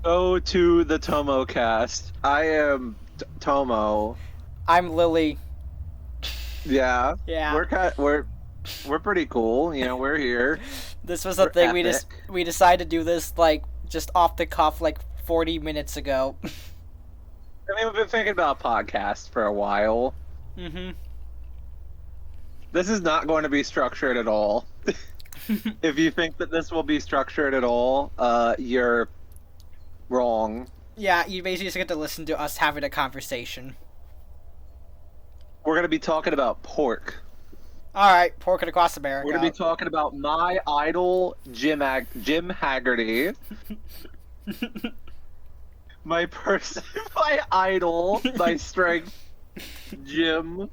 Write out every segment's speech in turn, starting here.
Go to the Tomocast. I am Tomo. I'm Lily. Yeah, Yeah, we're pretty cool. We're here. this was a We're thing epic. we decided to do this like just off the cuff like 40 minutes ago. We've been thinking about podcasts for a while. Mhm. This is not going to be structured at all. If you think that this will be structured at all, you're wrong. Yeah, you basically just get to listen to us having a conversation. We're going to be talking about pork. All right, Porkin across We're going to be America. talking about my idol, Jim Haggerty. My person, my idol, my strength, Jim.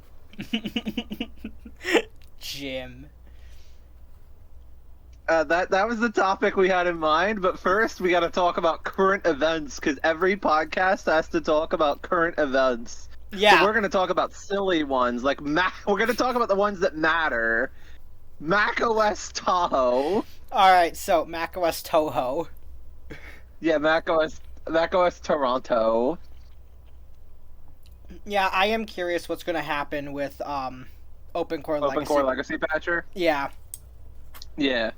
Jim. That was the topic we had in mind, but first we got to talk about current events because every podcast has to talk about current events. So Yeah. we're going to talk about silly ones, like we're going to talk about the ones that matter. Mac OS Tahoe. All right, so macOS Toho. Yeah, Mac OS Toronto. Yeah, I am curious what's going to happen with Open Core Open Legacy. Core Legacy Patcher. Yeah, Yeah.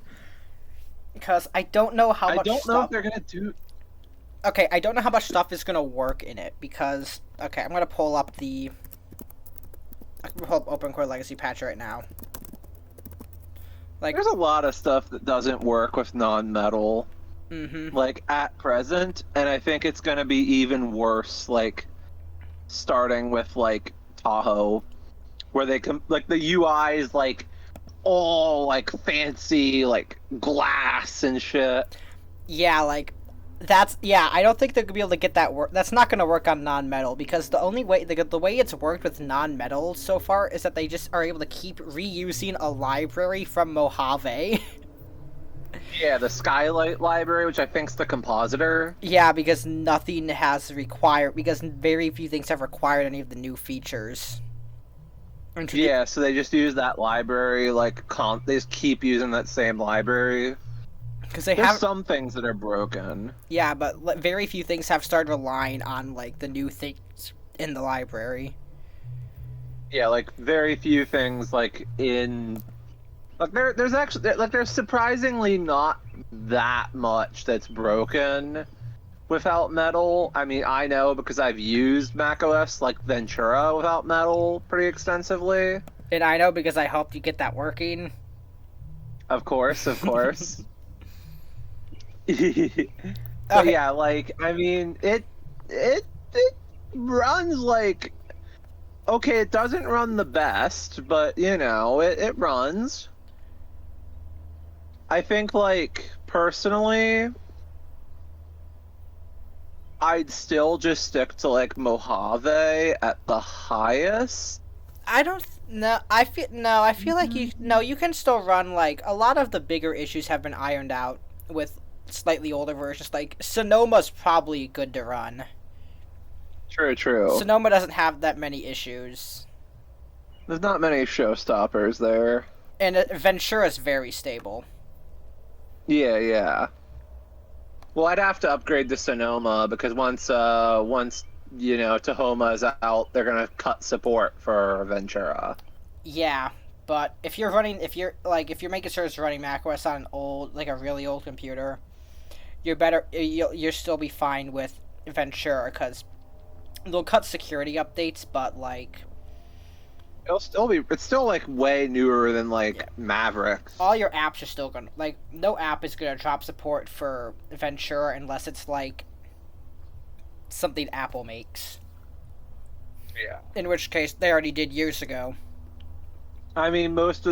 because I don't know how I much don't know if stuff. they're going to do. Okay, I don't know how much stuff is gonna work in it because okay, I'm gonna pull up the. I can pull up Open Core Legacy patch right now. Like, There's a lot of stuff that doesn't work with non-metal, mm-hmm. like at present, and I think it's going to be even worse, like starting with like Tahoe, where they can like the UI is like all like fancy, like glass and shit. Yeah, like that's yeah. I don't think they're gonna be able to get that work. That's not gonna work on non-metal because the only way the way it's worked with non-metal so far is that they just are able to keep reusing a library from Mojave. Yeah, the Skylight library, which I think's the compositor. Yeah, because nothing has required because very few things have required any of the new features. Yeah, so they just use that library, like they just keep using that same library. Because they There's have some things that are broken. yeah, but very few things have started relying on like the new things in the library. Yeah, like very few things like in like there's surprisingly not that much that's broken without metal. I mean, I know because I've used macOS like Ventura without metal pretty extensively. And I know because I helped you get that working. Of course, of course. But Okay. yeah, like I mean, it runs like okay, it doesn't run the best, but it runs. I think like personally, I'd still just stick to like Mojave at the highest. I don't no. I feel like you no. You can still run like a lot of the bigger issues have been ironed out with slightly older versions. Like Sonoma's probably good to run. True, true. Sonoma doesn't have that many issues, There's not many showstoppers there. and Ventura's very stable. Yeah, yeah. Well, I'd have to upgrade to Sonoma because once Tahoma's out, they're gonna cut support for Ventura. Yeah, but if you're making sure it's running macOS on an old, like a really old computer, you'll still be fine with Ventura because they'll cut security updates, but like It's still like way newer than like yeah, Mavericks. all your apps are still gonna like no app is gonna drop support for Ventura unless it's like something Apple makes. Yeah. In which case they already did years ago. I mean, most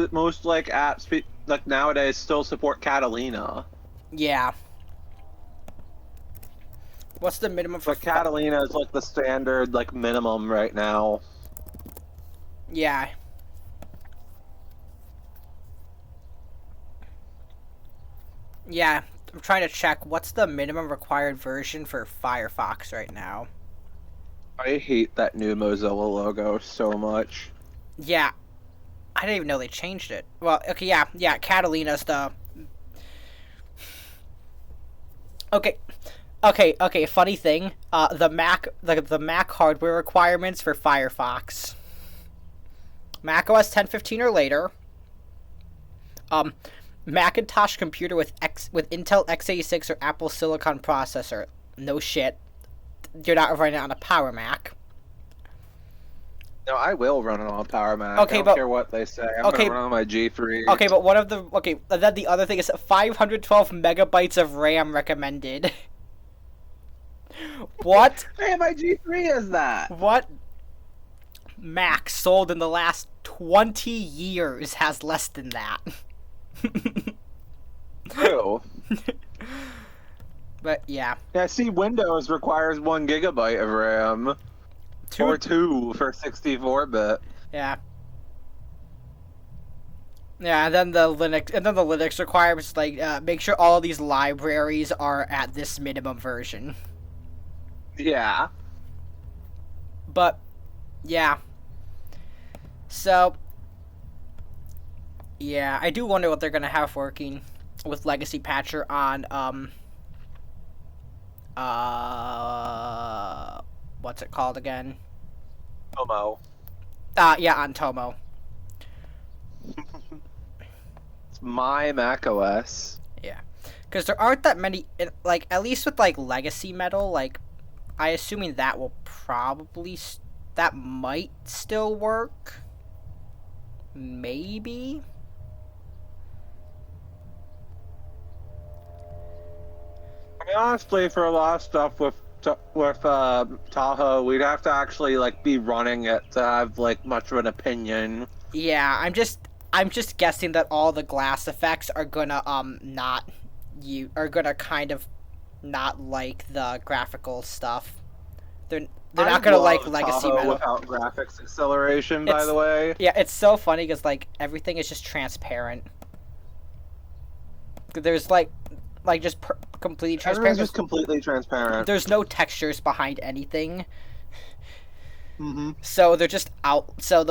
like apps like nowadays still support Catalina. Yeah. What's the minimum for? But Catalina is like the standard like minimum right now. Yeah. Yeah, I'm trying to check what's the minimum required version for Firefox right now. I hate that new Mozilla logo so much. Yeah, I didn't even know they changed it. Well, okay, yeah, Catalina's the. Okay, Okay. Funny thing, the Mac hardware requirements for Firefox, macOS 10.15 or later, Macintosh computer with Intel x86 or Apple Silicon processor. No shit, you're not running it on a Power Mac. No, I will run it on Power Mac. Okay, I don't but care what they say. I'm okay, gonna run on my G3. okay, but then the other thing is 512 megabytes of RAM recommended. What? Hey, my G3 is that. What Mac sold in the last 20 years has less than that? True. But yeah. Yeah, see, Windows requires 1 gigabyte of RAM. Or 2 for 64-bit. Yeah. Yeah, and then the Linux requirements, like, make sure all of these libraries are at this minimum version. Yeah. But, yeah. So, yeah, I do wonder what they're gonna have working with Legacy Patcher on, what's it called again? Tomo. Yeah, on Tomo. It's my macOS. Yeah. Because there aren't that many, like, at least with, like, Legacy Metal, like, I assuming that will probably, that might still work. Maybe? I mean, honestly, for a lot of stuff with Tahoe, we'd have to actually, like, be running it to have, like, much of an opinion. Yeah, I'm just guessing that all the glass effects are gonna, are gonna kind of not like the graphical stuff. They're not gonna like Legacy Tahoe Metal without graphics acceleration, by the way. Yeah, it's so funny because, like, everything is just transparent. There's like just completely transparent. Everything's just completely transparent. There's no textures behind anything. Mm-hmm. So they're just out. So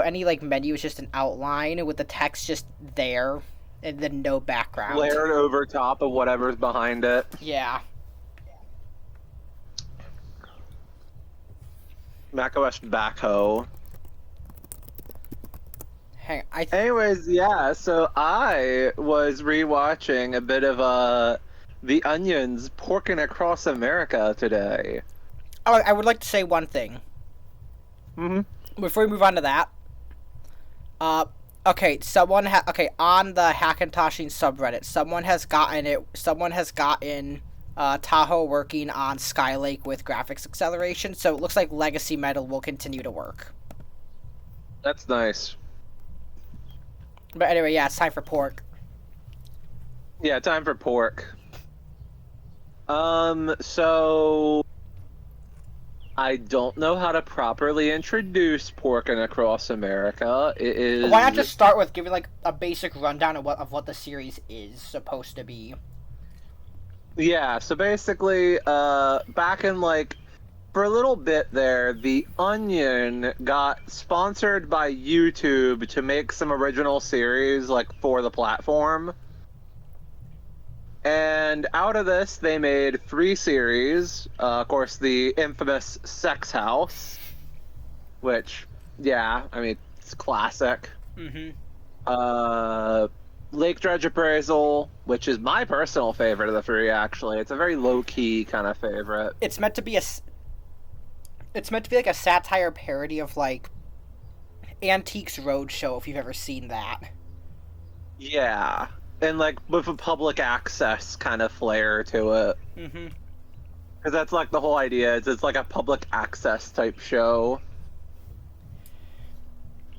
any, like, menu is just an outline with the text just there, and then no background. Layered over top of whatever's behind it. Yeah. macOS backhoe. Anyways, yeah, so I was rewatching a bit of The Onion's Porkin' Across America today. I would like to say one thing. Mm-hmm. Before we move on to that. Okay, on the Hackintoshin subreddit, someone has gotten Tahoe working on Skylake with graphics acceleration, so it looks like Legacy Metal will continue to work. That's nice. But anyway, yeah, it's time for pork. Yeah, time for pork. So I don't know how to properly introduce Porkin' Across America. It is. Why not just start with giving, like, a basic rundown of what the series is supposed to be? Yeah, so basically, back in, like, for a little bit there, The Onion got sponsored by YouTube to make some original series, like, for the platform. And out of this, they made 3 series. Of course, the infamous Sex House, which, yeah, I mean, it's classic. Mm-hmm. Lake Dredge Appraisal, which is my personal favorite of the 3, actually. It's a very low-key kind of favorite. It's meant to be like a satire parody of, like, Antiques Roadshow, if you've ever seen that. Yeah, and, like, with a public access kind of flair to it. Mm-hmm. Because that's, like, the whole idea. It's like a public access type show.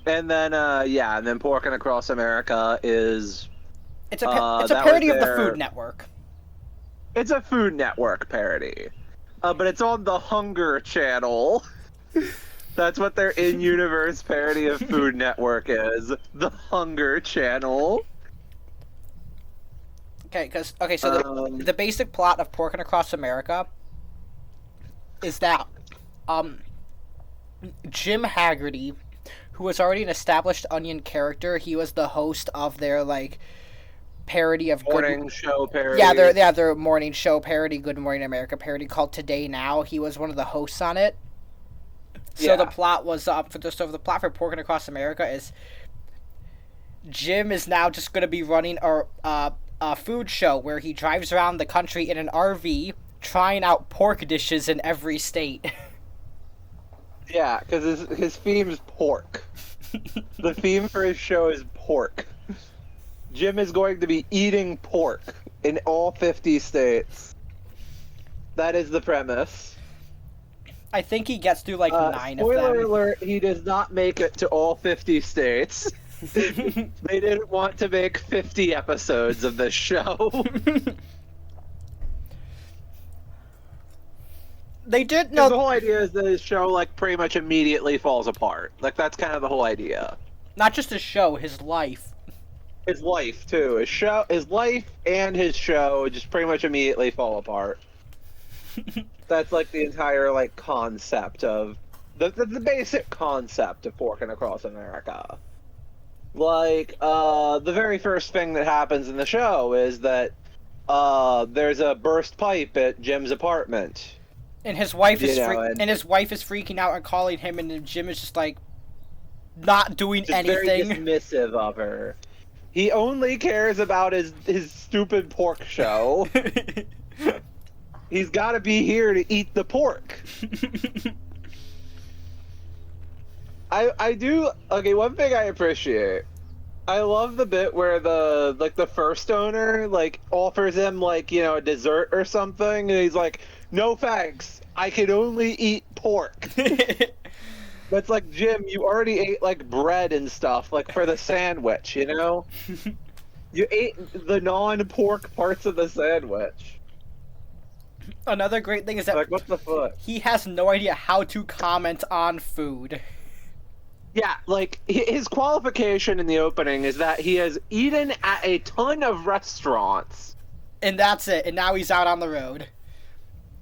And then, and then Porkin' Across America is... It's a parody of the Food Network. It's a Food Network parody. But it's on the Hunger Channel. That's what their in-universe parody of Food Network is. The Hunger Channel. So the basic plot of Porkin' Across America is that Jim Haggerty, who was already an established Onion character, he was the host of their, like, parody of Morning show parody. their morning show parody, Good Morning America parody called Today Now. He was one of the hosts on it. So the plot was the plot for Porkin Across America is Jim is now just going to be running a food show where he drives around the country in an RV trying out pork dishes in every state. Yeah, because his theme is pork. The theme for his show is pork. Jim is going to be eating pork in all 50 states. That is the premise. I think he gets through like 9 of them. Spoiler alert, he does not make it to all 50 states. They didn't want to make 50 episodes of this show. They did know. The whole idea is that his show, like, pretty much immediately falls apart. Like, that's kind of the whole idea. Not just his show, his life. His life, too. His life and his show just pretty much immediately fall apart. That's, like, the entire, like, concept of... The basic concept of Porkin Across America. Like, the very first thing that happens in the show is that, there's a burst pipe at Jim's apartment. And his wife is his wife is freaking out and calling him, and Jim is just like not doing just anything. Very dismissive of her. He only cares about his stupid pork show. He's got to be here to eat the pork. I do. Okay, one thing I appreciate. I love the bit where the first owner like offers him like, you know, a dessert or something, and he's like, "No thanks, I can only eat pork." That's like, Jim, you already ate like bread and stuff like for the sandwich, you know? You ate the non-pork parts of the sandwich. Another great thing is that like, what the fuck? He has no idea how to comment on food. Yeah, like, his qualification in the opening is that he has eaten at a ton of restaurants. And that's it, and now he's out on the road.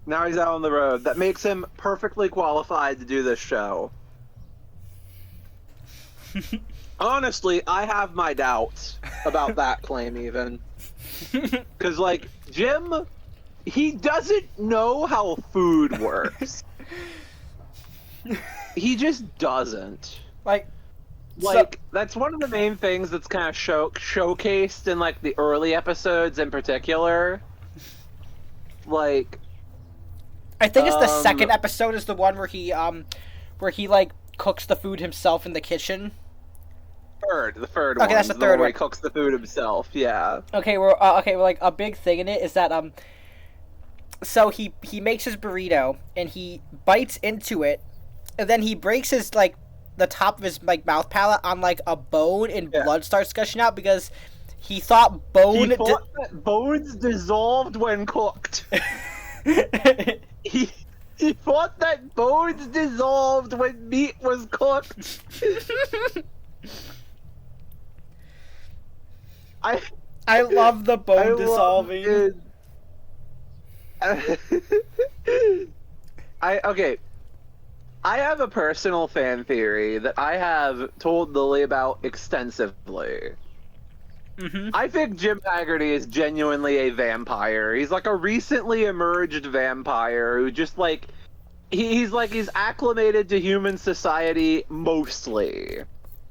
Now he's out on the road. That makes him perfectly qualified to do this show. Honestly, I have my doubts about that claim, even. Because, like, Jim, he doesn't know how food works. He just doesn't. Like, that's one of the main things that's kind of showcased in, like, the early episodes in particular. Like, I think it's the second episode is the one where he like cooks the food himself in the kitchen. The third one. Okay, that's the third where one. He cooks the food himself. Yeah. Okay, we're like a big thing in it is that so he makes his burrito and he bites into it, and then he breaks his like the top of his like mouth palate on like a bone, and blood starts gushing out because he thought that bones dissolved when cooked. He thought that bones dissolved when meat was cooked. I love the bone dissolving. I have a personal fan theory that I have told Lily about extensively. Mm-hmm. I think Jim Haggerty is genuinely a vampire. He's like a recently emerged vampire who just like he's acclimated to human society mostly.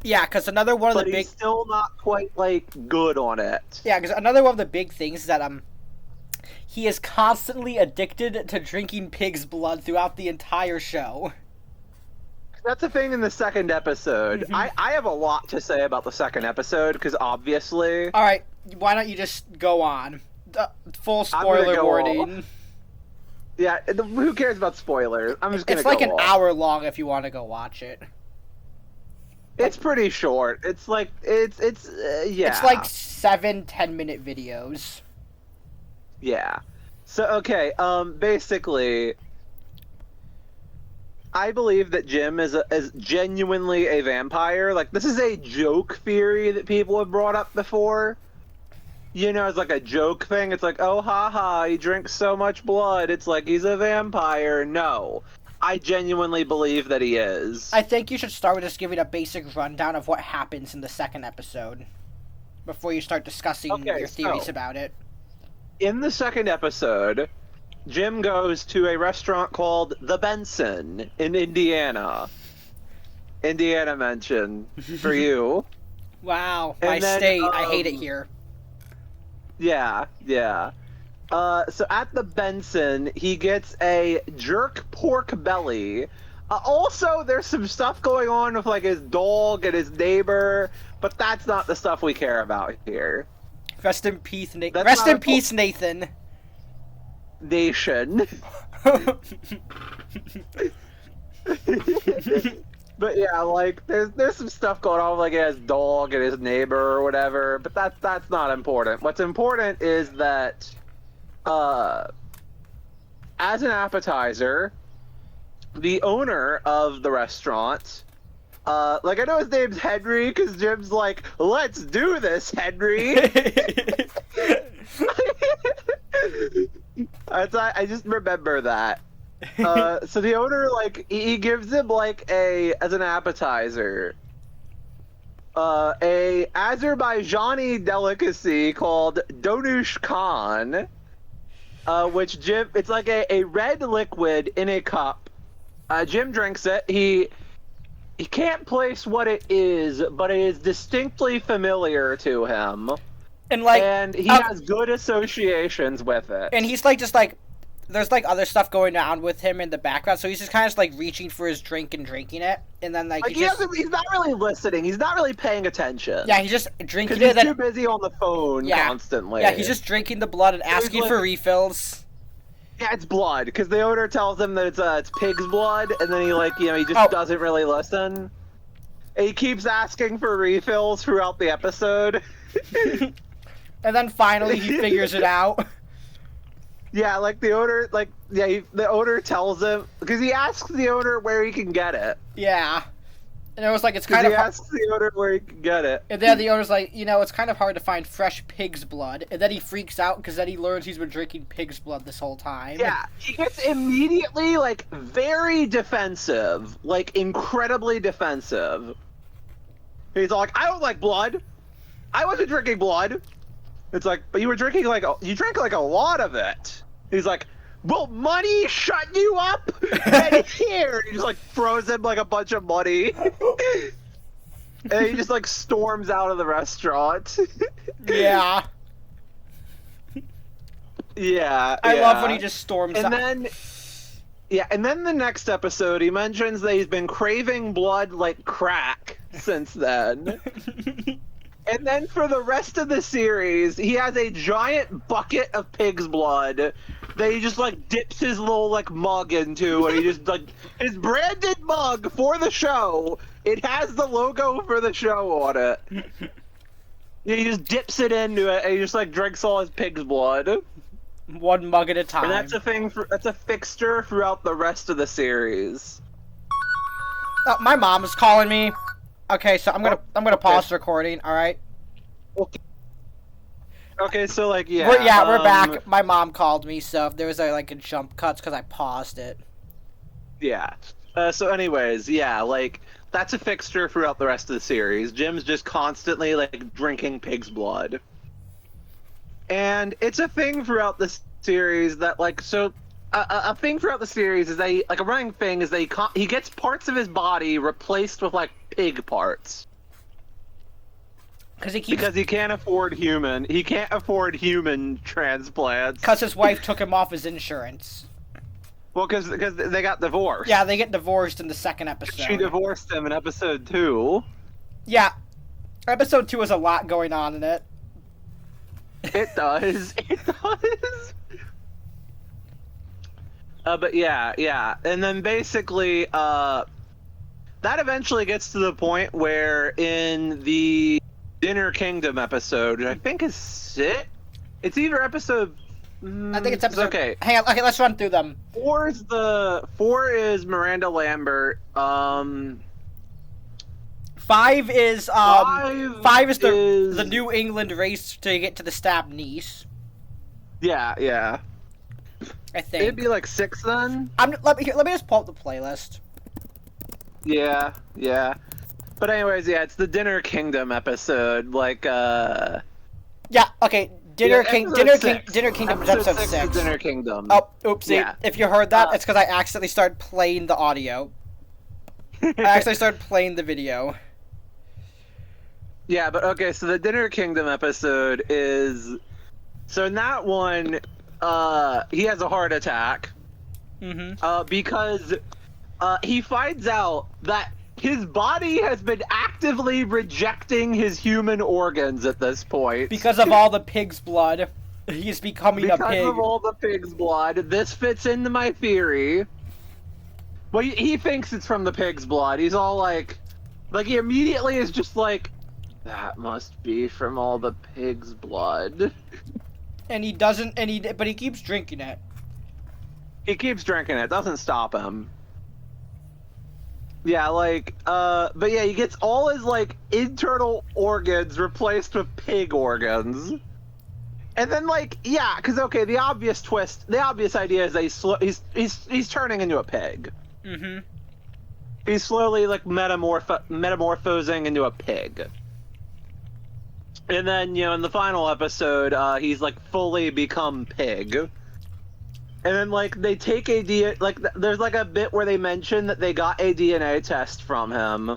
Yeah, because another one of the big... he's still not quite, like, good on it. Yeah, because another one of the big things is that, he is constantly addicted to drinking pig's blood throughout the entire show. That's a thing in the second episode. Mm-hmm. I have a lot to say about the second episode, because obviously... Alright, why don't you just go on? Full spoiler warning. Yeah, who cares about spoilers? I'm just gonna go It's like an hour long if you want to go watch it. It's pretty short. It's like it's yeah. It's like 7-10 minute videos. Yeah. So okay, basically, I believe that Jim is genuinely a vampire. Like, this is a joke theory that people have brought up before. You know, it's like a joke thing. It's like, oh, haha, he drinks so much blood. It's like he's a vampire. No. I genuinely believe that he is. I think you should start with just giving a basic rundown of what happens in the second episode before you start discussing your theories about it. In the second episode, Jim goes to a restaurant called The Benson in Indiana. Indiana mention for you. Wow, my state. I hate it here. Yeah. So at the Benson, he gets a jerk pork belly. Also, there's some stuff going on with like his dog and his neighbor, but that's not the stuff we care about here. Rest in peace, Nathan. Rest in peace, Nathan. Nation. But yeah, like there's some stuff going on with like his dog and his neighbor or whatever, but that's not important. What's important is that as an appetizer, the owner of the restaurant, like I know his name's Henry because Jim's like, let's do this, Henry. I just remember that. So the owner, like, he gives him like as an appetizer, a Azerbaijani delicacy called Donush Khan, which Jim, it's like a red liquid in a cup. Jim drinks it. He can't place what it is, but it is distinctly familiar to him. And he has good associations with it. And he's like, just like, there's like other stuff going on with him in the background, so he's just kind of just like reaching for his drink and drinking it, and then like he's not really listening. He's not really paying attention. Yeah, he's just drinking it. He's too busy on the phone constantly. Yeah, he's just drinking the blood and asking for refills. Yeah, it's blood because the owner tells him that it's pig's blood, and then he just doesn't really listen. And he keeps asking for refills throughout the episode. And then finally he figures it out. Yeah, like the owner, the owner tells him because he asks the owner where he can get it. Yeah, and it was like it's kind of. He asks the owner where he can get it, and then the owner's like, it's kind of hard to find fresh pig's blood, and then he freaks out because then he learns he's been drinking pig's blood this whole time. Yeah, he gets immediately very defensive, incredibly defensive. He's like, I don't like blood. I wasn't drinking blood. It's like, but you were drinking you drank a lot of it. He's like, will money shut you up? Right here. He just throws him a bunch of money. And he just storms out of the restaurant. Yeah. Yeah. I love when he just storms out. And then the next episode, he mentions that he's been craving blood like crack since then. And then for the rest of the series, he has a giant bucket of pig's blood that he just dips his little mug into, and he just his branded mug for the show. It has the logo for the show on it. He just dips it into it, and he just drinks all his pig's blood. One mug at a time. And that's a thing. That's a fixture throughout the rest of the series. My mom is calling me. Okay, so I'm gonna pause the recording. All right. Okay, so we're back. My mom called me, so if there was a jump cuts because I paused it. Yeah. So anyways, that's a fixture throughout the rest of the series. Jim's just constantly drinking pig's blood, and it's a thing throughout the series that a thing throughout the series is that a running thing is that he gets parts of his body replaced with pig parts. Because he can't afford human transplants. Because his wife took him off his insurance. Well, because they got divorced. Yeah, they get divorced in the second episode. She divorced him in episode 2. Yeah, episode 2 has a lot going on in it. It does. It does. But yeah, and then basically, that eventually gets to the point where in the Dinner Kingdom episode, I think it's it's either episode. I think it's episode. Okay, hang on. Okay, let's run through them. 4 is Miranda Lambert. 5 is the New England race to get to the stabbed niece. Yeah. I think it'd be 6 then. Let me just pull up the playlist. Yeah. But anyways, yeah, it's the Dinner Kingdom episode. Like, Yeah. Okay. Dinner Kingdom is episode 6. Dinner Kingdom. Oh, oopsie. Yeah. If you heard that, it's because I accidentally started playing the audio. I actually started playing the video. Yeah, but okay, so the Dinner Kingdom episode is... So in that one, he has a heart attack. Mm-hmm. Because he finds out that his body has been actively rejecting his human organs at this point. Because of all the pig's blood. He's becoming a pig. Because of all the pig's blood. This fits into my theory. Well, he thinks it's from the pig's blood. He's all like he immediately is just like, that must be from all the pig's blood. And he doesn't, but he keeps drinking it. He keeps drinking it. Doesn't stop him. Yeah, but yeah, he gets all his, internal organs replaced with pig organs. And then, yeah, because, okay, the obvious idea is that he's turning into a pig. Mm-hmm. He's slowly, metamorphosing into a pig. And then, in the final episode, he's, fully become pig. And then, they take there's, a bit where they mention that they got a DNA test from him.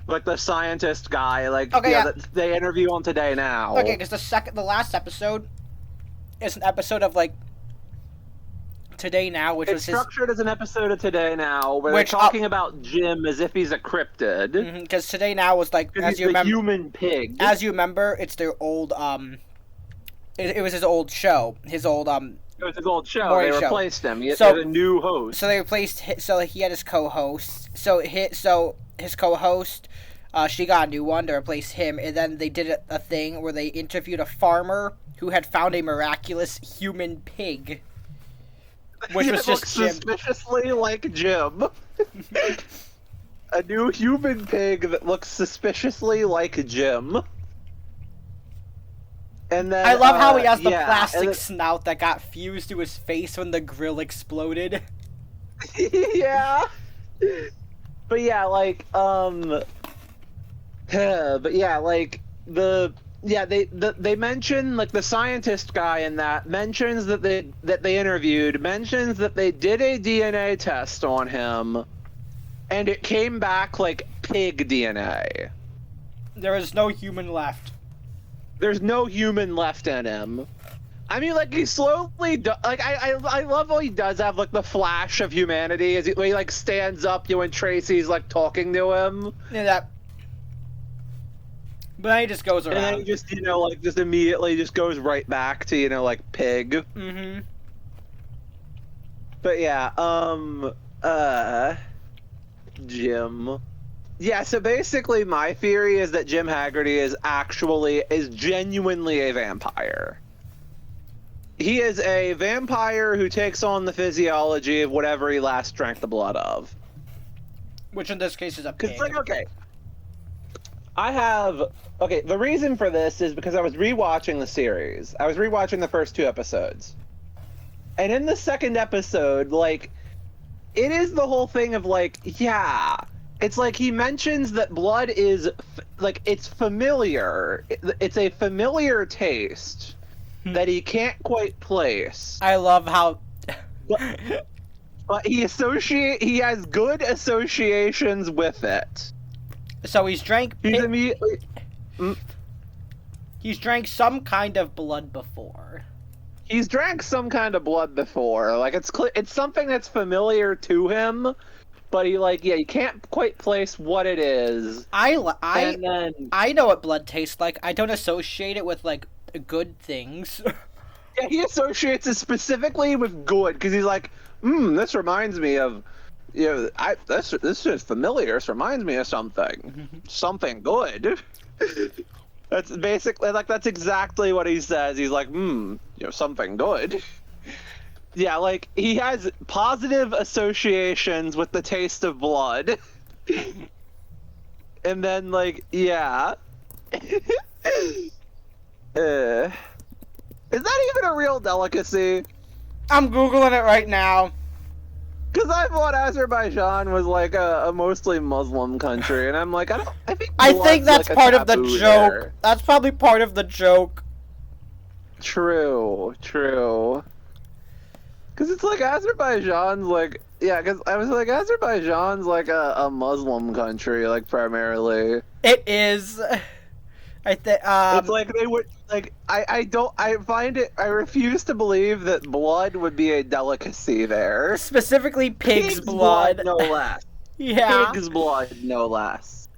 The scientist guy, that they interview on Today Now. Okay, because the last episode is an episode of, Today Now, which was structured as an episode of Today Now, where they're talking about Jim as if he's a cryptid. Because Today Now was, as you remember... human pig. As you remember, it's their old, It was his old show. His old, It was his old show. They replaced him. He had a new host. So they replaced. So he had his co-host. So his co-host, she got a new one to replace him, and then they did a thing where they interviewed a farmer who had found a miraculous human pig, which was just Jim. Suspiciously like Jim. A new human pig that looks suspiciously like Jim. And then, I love how he has the plastic snout that got fused to his face when the grill exploded. Yeah. But yeah, they mention, the scientist guy in that mentions that they interviewed, mentions that they did a DNA test on him, and it came back pig DNA. There is no human left. There's no human left in him. I mean, he slowly I love how he does have, the flash of humanity as when he, stands up, when Tracy's, talking to him. Yeah, that... But then he just goes around. And then he just, just immediately just goes right back to, pig. Mm-hmm. But yeah, Jim... Yeah, so basically my theory is that Jim Haggerty is genuinely a vampire. He is a vampire who takes on the physiology of whatever he last drank the blood of. Which in this case is a pig. Because, the reason for this is because I was rewatching the series. I was rewatching the first 2 episodes. And in the second episode, it is the whole thing of, yeah... It's he mentions that blood is, it's familiar. It's a familiar taste that he can't quite place. I love how... But he has good associations with it. So he's drank... He's immediately... He's drank some kind of blood before. He's drank some kind of blood before. It's something that's familiar to him. But he can't quite place what it is. I know what blood tastes like. I don't associate it with, good things. Yeah, he associates it specifically with good, because he's this reminds me of, this is familiar. This reminds me of something. Something good. That's basically, that's exactly what he says. He's something good. Yeah, he has positive associations with the taste of blood. And then, yeah. Is that even a real delicacy? I'm Googling it right now. Because I thought Azerbaijan was like a mostly Muslim country, and I'm like, I think. I think blood's that's like a part of the taboo joke. there. That's probably part of the joke. True. Because it's like Azerbaijan's like, yeah, because I was like, Azerbaijan's like a Muslim country, like primarily. It is. I think. It's like they would like I refuse to believe that blood would be a delicacy there. Specifically, pig's blood. No less. Yeah. Pig's blood, no less.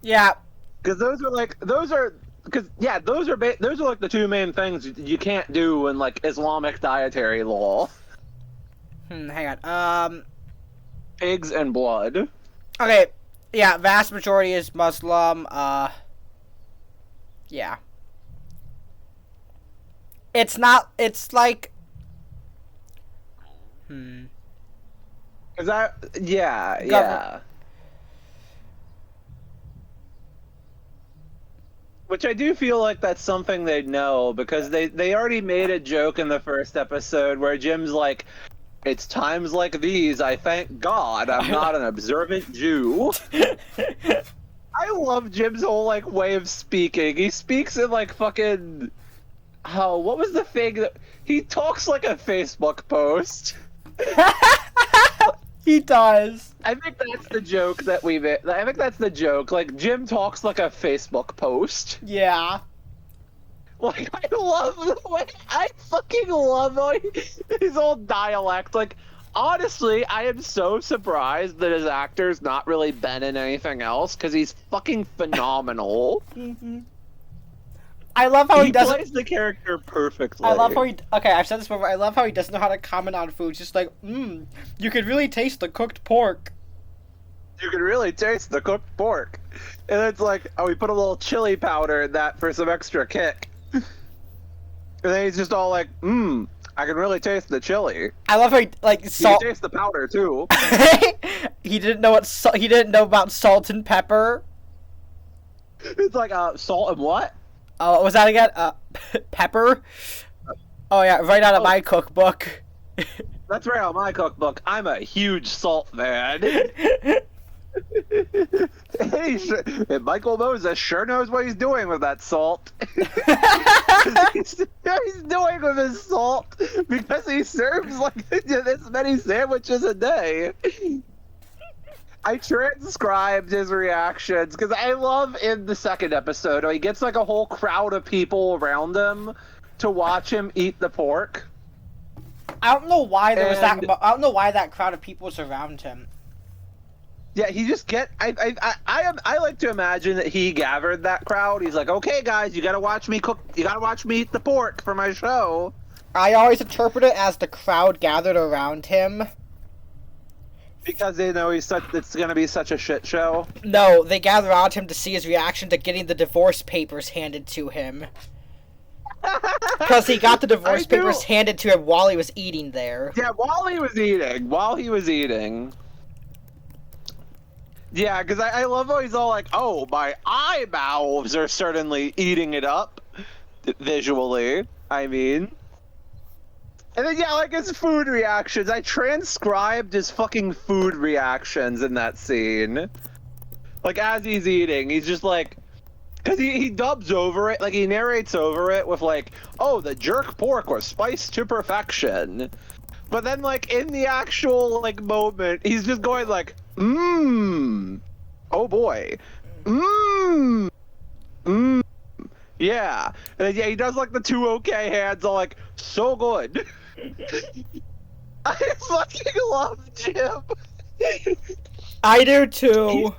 Yeah. Because those are like those are like the two main things you can't do in like Islamic dietary law. Hang on. Pigs and blood. Okay. Yeah. Vast majority is Muslim. Yeah. It's not. It's like. Is that yeah. Which I do feel like that's something they'd know, because they already made a joke in the first episode where Jim's like, "It's times like these I thank God I'm not an observant Jew." I love Jim's whole like way of speaking. He speaks in like fucking what was the thing that he talks like a Facebook post. He does. I think that's the joke that we made. I think that's the joke. Like, Jim talks like a Facebook post. Yeah. Like, I fucking love his old dialect. Like, honestly, I am so surprised that his actor's not really been in anything else, because he's fucking phenomenal. I love how he doesn't. Plays the character perfectly. I love how he. Okay, I've said this before. I love how he doesn't know how to comment on food. Just like, you could really taste the cooked pork. You can really taste the cooked pork. And it's like, oh, we put a little chili powder in that for some extra kick. And then he's just all like, I can really taste the chili. I love how he like salt. You can taste the powder too. He didn't know he didn't know about salt and pepper. It's like salt and what? Oh, what was that again? Pepper? Oh yeah, right out of my cookbook. That's right out of my cookbook. I'm a huge salt man. And Michael Moses sure knows what he's doing with that salt. he's doing with his salt because he serves like this many sandwiches a day. I transcribed his reactions because I love in the second episode how he gets like a whole crowd of people around him to watch him eat the pork. I don't know why there was that. I don't know why that crowd of people was around him. Yeah, he just I like to imagine that he gathered that crowd. He's like, okay, guys, you gotta watch me cook. You gotta watch me eat the pork for my show. I always interpret it as the crowd gathered around him. Because they know it's gonna be such a shit show. No, they gather around him to see his reaction to getting the divorce papers handed to him. Because he got the divorce papers handed to him while he was eating there. Yeah, while he was eating. Yeah, because I love how he's all like, oh, my eyeballs are certainly eating it up. Visually, I mean. And then, yeah, like his food reactions. I transcribed his fucking food reactions in that scene. Like, as he's eating, he's just like... Because he dubs over it, like, he narrates over it with, like, oh, the jerk pork was spiced to perfection. But then, like, in the actual, like, moment, he's just going, like, oh, boy. Yeah. And then, yeah, he does, like, the two okay hands, all like, so good. I fucking love Jim. I do too.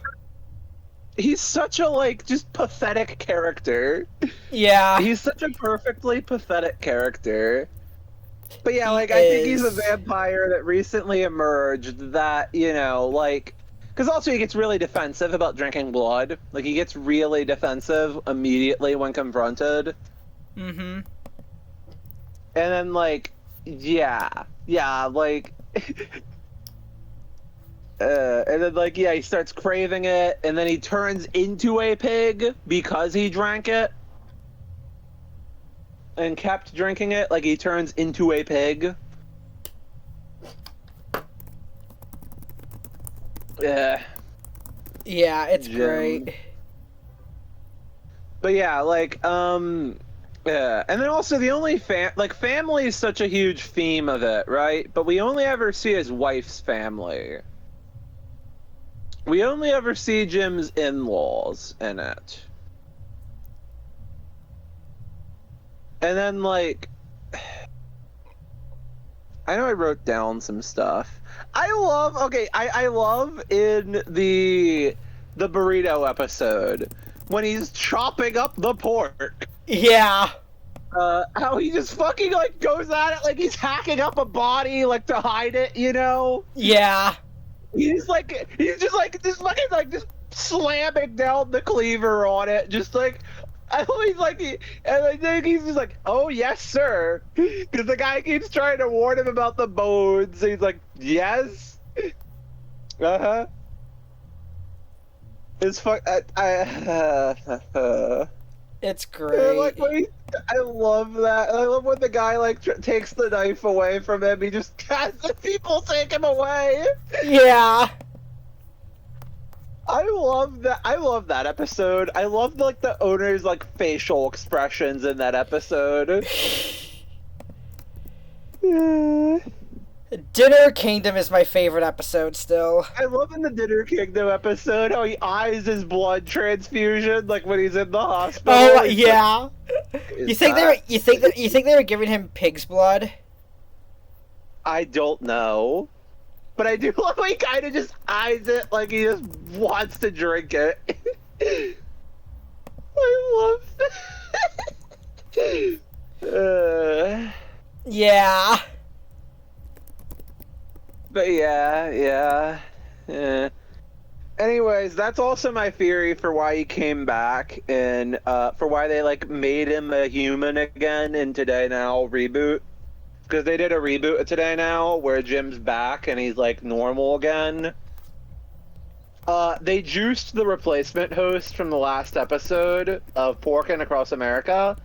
He's such a, like, just pathetic character. Yeah. He's such a perfectly pathetic character. But yeah, like, I think he's a vampire that recently emerged that, you know, like... Because also he gets really defensive about drinking blood. Like, he gets really defensive immediately when confronted. Mm-hmm. And then, like... Yeah, like, and then, like, yeah, he starts craving it, and then he turns into a pig because he drank it and kept drinking it. Like, he turns into a pig. Yeah, it's Jim. great. But yeah, like, yeah, and then also the only family is such a huge theme of it, right? But we only ever see his wife's family. We only ever see Jim's in-laws in it. And then, like, I know I wrote down some stuff. I love in the burrito episode when he's chopping up the pork. Yeah. How he just fucking like goes at it like he's hacking up a body like to hide it, you know? Yeah. He's just slamming down the cleaver on it, just like and I think he's just like, oh yes, sir, because the guy keeps trying to warn him about the bones. He's like, yes, It's fuck. It's great. Like I love that. I love when the guy like takes the knife away from him. He just has the people take him away. Yeah. I love that. I love that episode. I love like the owner's like facial expressions in that episode. Dinner Kingdom is my favorite episode still. I love in the Dinner Kingdom episode how he eyes his blood transfusion like when he's in the hospital. Oh yeah. You think they were giving him pig's blood? I don't know. But I do love how he kind of just eyes it like he just wants to drink it. I love Yeah. But yeah. Anyways, that's also my theory for why he came back and for why they like made him a human again in Today Now reboot. Because they did a reboot of Today Now where Jim's back and he's like normal again. They juiced the replacement host from the last episode of Porkin Across America,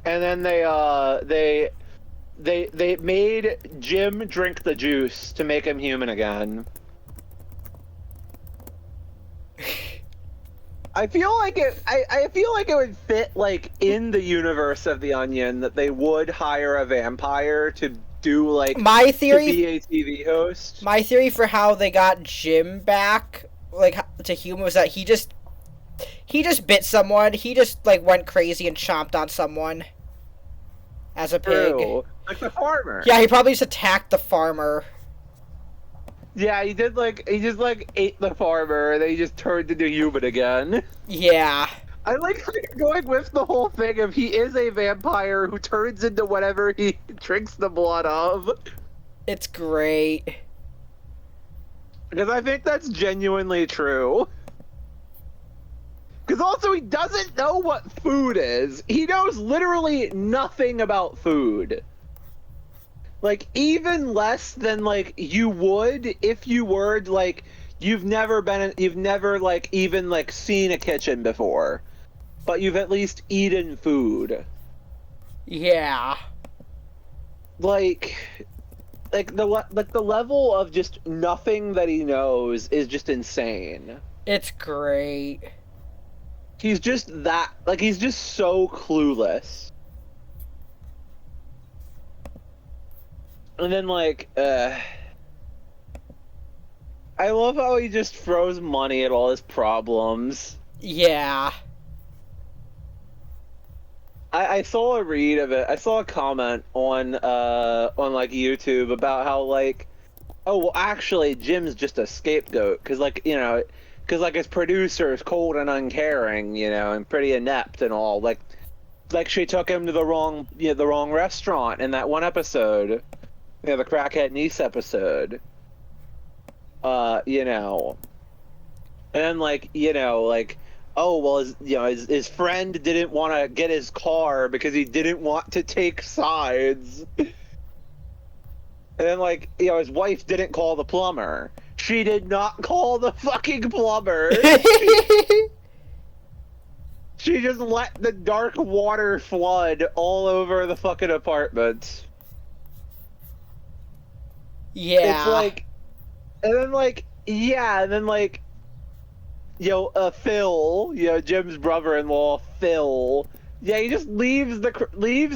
and then they made Jim drink the juice to make him human again. I feel like it would fit like in the universe of The Onion that they would hire a vampire to do like my theory to be a TV host. My theory for how they got Jim back like to human was that he just bit someone. He just like went crazy and chomped on someone as a pig. True. Like the farmer. Yeah, he probably just attacked the farmer. Yeah, he just ate the farmer and then he just turned into human again. Yeah. I like how you're going with the whole thing of he is a vampire who turns into whatever he drinks the blood of. It's great. Because I think that's genuinely true. Because also he doesn't know what food is. He knows literally nothing about food. Like, even less than, like, you would if you were, like, you've never, like, even, like, seen a kitchen before. But you've at least eaten food. Yeah. Like the level of just nothing that he knows is just insane. It's great. He's just that, like, he's just so clueless. And then, like, I love how he just throws money at all his problems. Yeah. I saw a read of it. I saw a comment on like YouTube about how like, oh well, actually Jim's just a scapegoat because like his producer is cold and uncaring, and pretty inept and all. Like she took him to the wrong restaurant in that one episode, the crackhead niece episode. And then oh well, his friend didn't want to get his car because he didn't want to take sides. And then his wife didn't call the plumber. She did not call the fucking plumber. She just let the dark water flood all over the fucking apartment. Yeah. It's like, and then yeah, and then like, Phil, Jim's brother-in-law, Phil. Yeah, he just leaves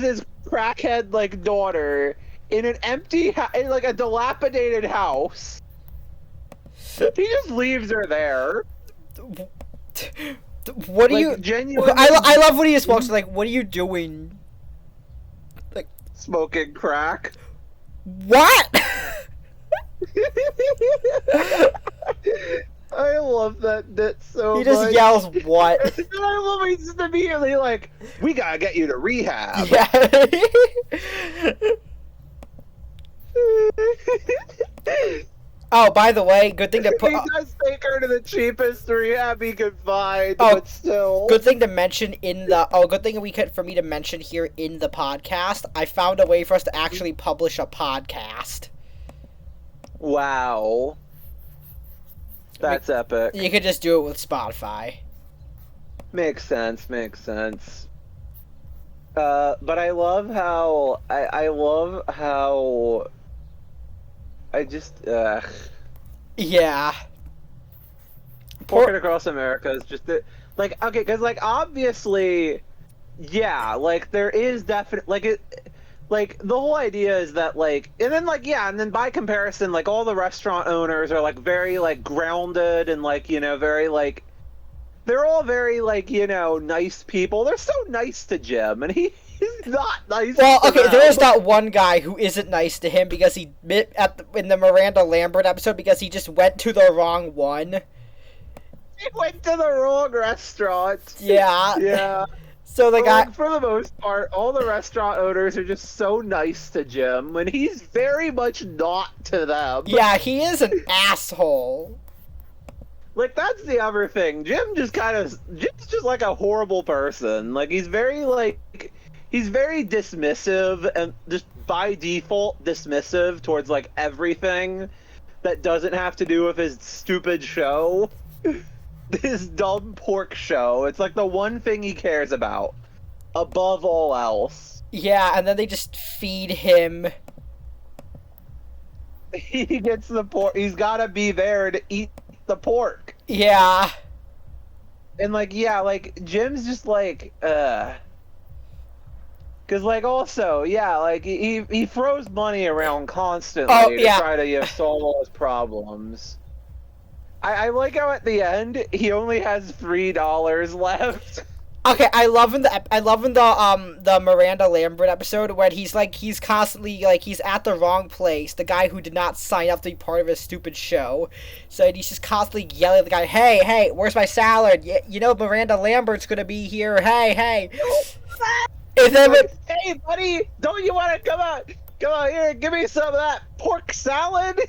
his crackhead like daughter in an in like a dilapidated house. He just leaves her there. What do Like, you? genuinely I love when he just walks like, "What are you doing?" Like, smoking crack. what? I love that bit so He just much. yells, "What?" And then I love when he's just immediately like, "We gotta get you to rehab." Yeah. Oh, by the way, good thing to put. He does take her to the cheapest rehab he could find, Oh, but still. Good thing to mention in the. Oh, good thing for me to mention here in the podcast. I found a way for us to actually publish a podcast. Wow. That's epic. You could just do it with Spotify. Makes sense. But I love how I just Yeah. Porkin Across America is just like, okay, because like obviously, yeah, like there is definitely like the whole idea is that like, and then by comparison, like all the restaurant owners are like very like grounded and like very like, they're all very like nice people. They're so nice to Jim, and he's not nice. Well, to okay, them. there is that one guy who isn't nice to him because he in the Miranda Lambert episode because he just went to the wrong one. He went to the wrong restaurant. Yeah. Yeah. So the guy, for the most part, all the restaurant owners are just so nice to Jim, when he's very much not to them. yeah, he is an asshole. Like, that's the other thing. Jim's just like a horrible person. Like, he's very dismissive and just by default dismissive towards like everything that doesn't have to do with his stupid show. This dumb pork show. It's like the one thing he cares about above all else. Yeah, and then they just feed him. He gets the pork. He's got to be there to eat the pork. Yeah. And like, yeah, like Jim's just like, cause like also, yeah, like he throws money around constantly to try to solve all his problems. I like how at the end he only has $3 left. Okay, I love in the Miranda Lambert episode when he's constantly like he's at the wrong place. The guy who did not sign up to be part of his stupid show, so he's just constantly yelling at the guy, "Hey, where's my salad? You know Miranda Lambert's gonna be here. Hey." And then hey, buddy, don't you want to come out here? Give me some of that pork salad.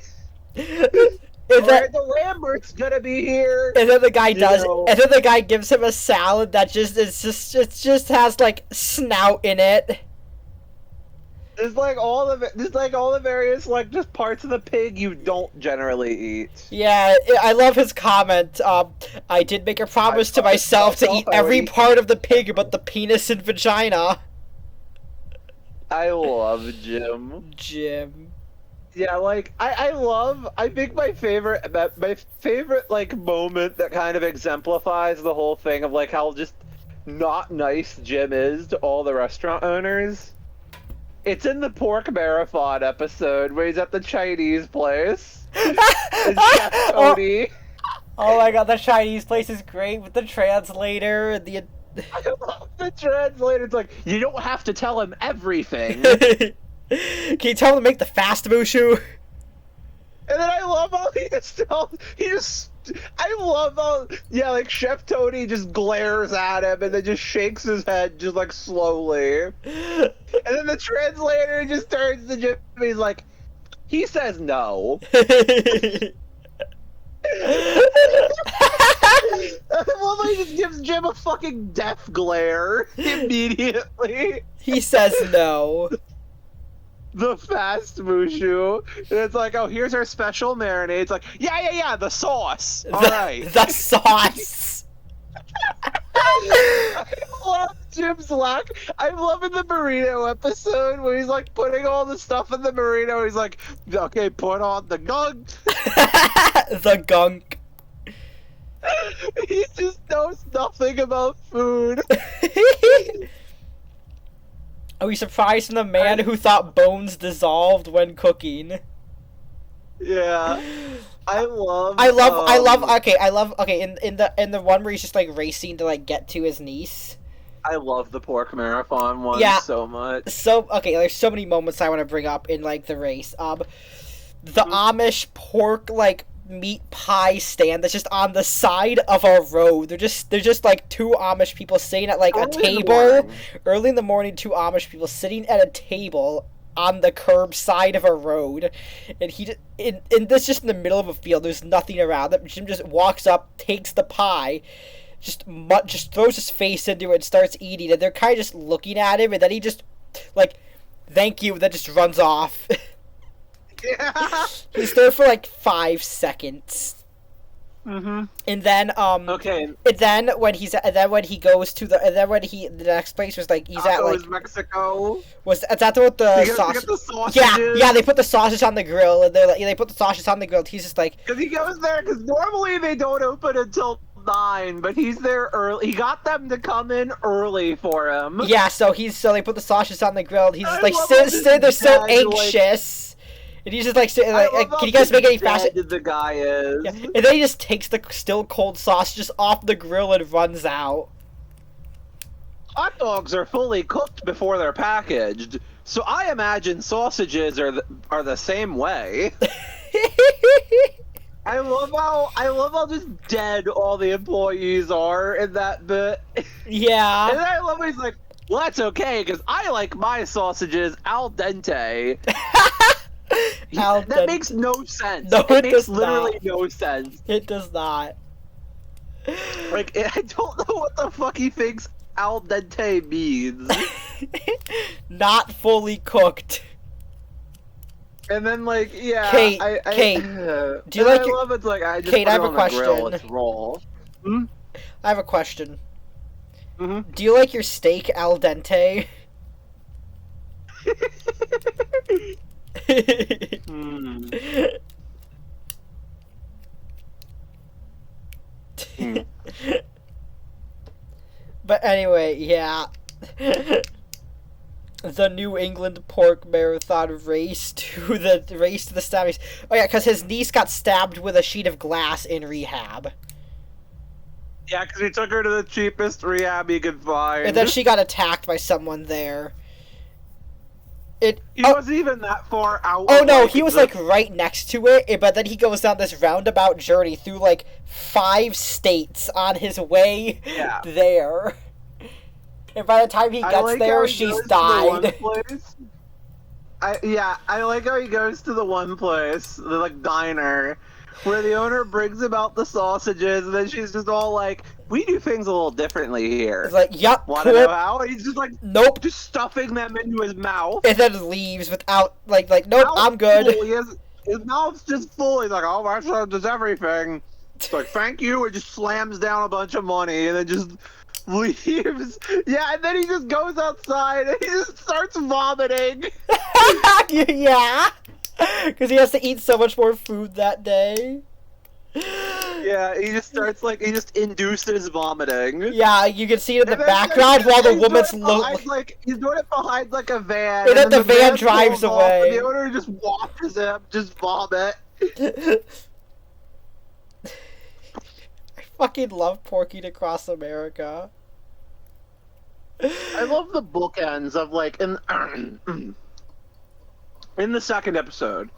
The Lambert's gonna be here. And then the guy and then the guy gives him a salad that just has like snout in it. There's like all the various like just parts of the pig you don't generally eat. Yeah, I love his comment. I did make a promise to myself to eat every part of the pig but the penis and vagina. I love Jim. Yeah, like I think my favorite like moment that kind of exemplifies the whole thing of like how just not nice Jim is to all the restaurant owners. It's in the pork marathon episode where he's at the Chinese place. It's Chef Tony. Oh my god, the Chinese place is great with the translator and the. I love the translator. It's like, you don't have to tell him everything. Can you tell him to make the fast mushu? And then I love how I love how, yeah, like Chef Tony just glares at him and then just shakes his head just like slowly. And then the translator just turns to Jim and he's like, he says no. Well, he just gives Jim a fucking death glare immediately. He says no. The fast mushu. And it's like, oh, here's our special marinade. It's like, yeah, the sauce. All right. The sauce. I love Jim's lack. I'm loving the burrito episode where he's like putting all the stuff in the burrito. He's like, okay, put on the gun. The gunk. He just knows nothing about food. Are we surprised in the man who thought bones dissolved when cooking? Yeah. I love okay, in the one where he's just like racing to like get to his niece. I love the pork marathon one so much. So okay, there's so many moments I want to bring up in like the race. The Amish pork like meat pie stand that's just on the side of a road. They're just like two Amish people sitting at like a table early in the morning. Two Amish people sitting at a table on the curb side of a road, and this just in the middle of a field. There's nothing around them. Jim just walks up, takes the pie, just throws his face into it and starts eating, and they're kind of just looking at him, and then he just like, thank you, and then just runs off. Yeah. He's there for like 5 seconds. Mm-hmm. And then okay. And then when he goes to the next place was like he's at like Mexico. Is that what the sausage? Yeah, they put the sausage on the grill, and they put the sausage on the grill. He's just like, because he goes there because normally they don't open until 9, but he's there early. He got them to come in early for him. Yeah, so they put the sausage on the grill. And he's just like sitting there so anxious. And he's just like, can you guys make any faster? The guy is. Yeah. And then he just takes the still cold sausages off the grill and runs out. Hot dogs are fully cooked before they're packaged, so I imagine sausages are the same way. I love how just dead all the employees are in that bit. Yeah. And then I love when he's like, well, that's okay, because I like my sausages al dente. That makes no sense. No, it makes literally no sense. It does not. Like, I don't know what the fuck he thinks al dente means. Not fully cooked. And then, like, yeah, Kate, do you like I love it's like, I just Kate, put I have it a on question. the grill, it's raw. Hmm? I have a question. Mm-hmm. Do you like your steak al dente? But anyway, yeah. The New England Pork Marathon race to the stabbings. Oh yeah, because his niece got stabbed with a sheet of glass in rehab. Yeah, because he took her to the cheapest rehab he could find. And then she got attacked by someone there. He wasn't even that far out. Oh no, he was like right next to it, but then he goes down this roundabout journey through like 5 states on his way there. And by the time he gets there, she's died. I like how he goes to the one place, the like diner, where the owner brings him out the sausages, and then she's just all like, we do things a little differly here. It's like, yep, wanna know how? And he's just like, nope, just stuffing them into his mouth. And then leaves without, like, nope, I'm good. His mouth's just full. He's like, oh, my son does everything. It's like, thank you, and just slams down a bunch of money, and then just leaves. Yeah, and then he just goes outside, and he just starts vomiting. Yeah, because he has to eat so much more food that day. Yeah, he just starts he just induces vomiting. Yeah, you can see it in the background while the woman's he's doing it behind like a van. And then the van drives away. And the owner just watches him just vomit. I fucking love Porky Across America. I love the bookends of like in the second episode.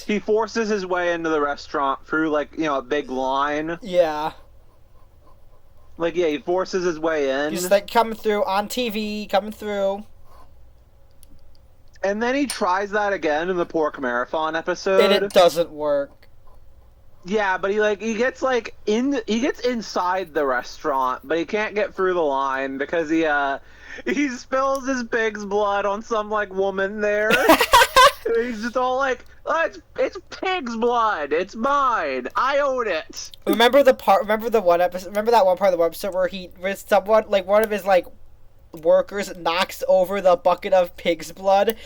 He forces his way into the restaurant through, like, you know, a big line. Yeah. Like, yeah, he forces his way in. He's, like, coming through on TV, coming through. And then he tries that again in the Pork Marathon episode. And it doesn't work. Yeah, but he gets inside the restaurant, but he can't get through the line because he spills his pig's blood on some, like, woman there. He's just all like, oh, it's pig's blood. It's mine. I own it. Remember that one part of the episode where someone, like, one of his, like, workers knocks over the bucket of pig's blood,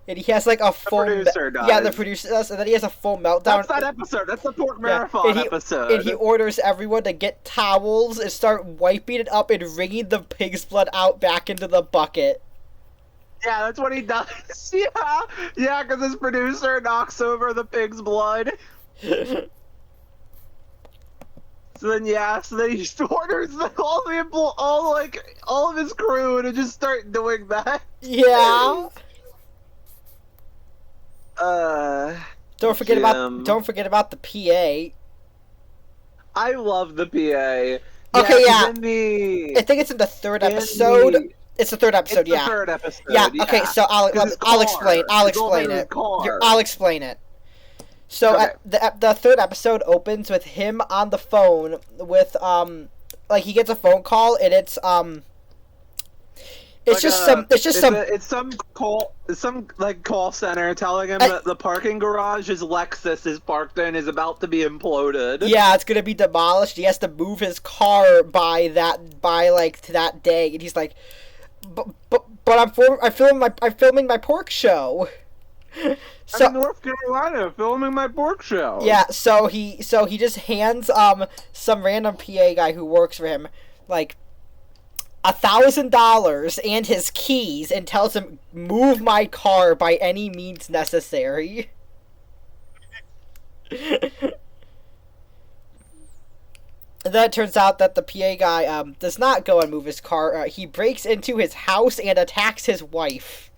and he has like a full producer does. Yeah, the producer does, and then he has a full meltdown. That's that episode. That's the pork marathon episode. And he orders everyone to get towels and start wiping it up and wringing the pig's blood out back into the bucket. Yeah, that's what he does. Yeah, because his producer knocks over the pig's blood. So then he just orders all of his crew to just start doing that. Yeah. Don't forget about the PA. I love the PA. Okay, yeah. I think it's in the third episode. It's the third episode, yeah. It's the third episode, yeah. Okay, so I'll explain it. I'll explain it. So okay. The third episode opens with him on the phone with like he gets a phone call and it's some call center telling him that the parking garage his Lexus is parked in is about to be imploded. Yeah, it's gonna be demolished. He has to move his car by to that day, and he's like, but I'm filming my pork show. I'm in North Carolina filming my pork show. Yeah, so he just hands some random PA guy who works for him like $1,000 and his keys and tells him move my car by any means necessary. And then it turns out that the PA guy does not go and move his car. He breaks into his house and attacks his wife.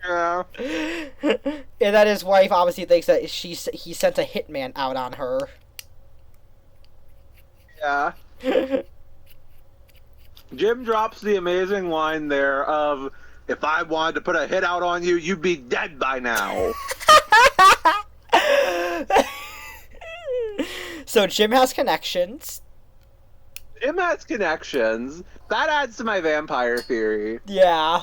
Yeah. And then his wife obviously thinks that he sent a hitman out on her. Yeah. Jim drops the amazing line there of, if I wanted to put a hit out on you, you'd be dead by now. So Jim has connections. That adds to my vampire theory. Yeah.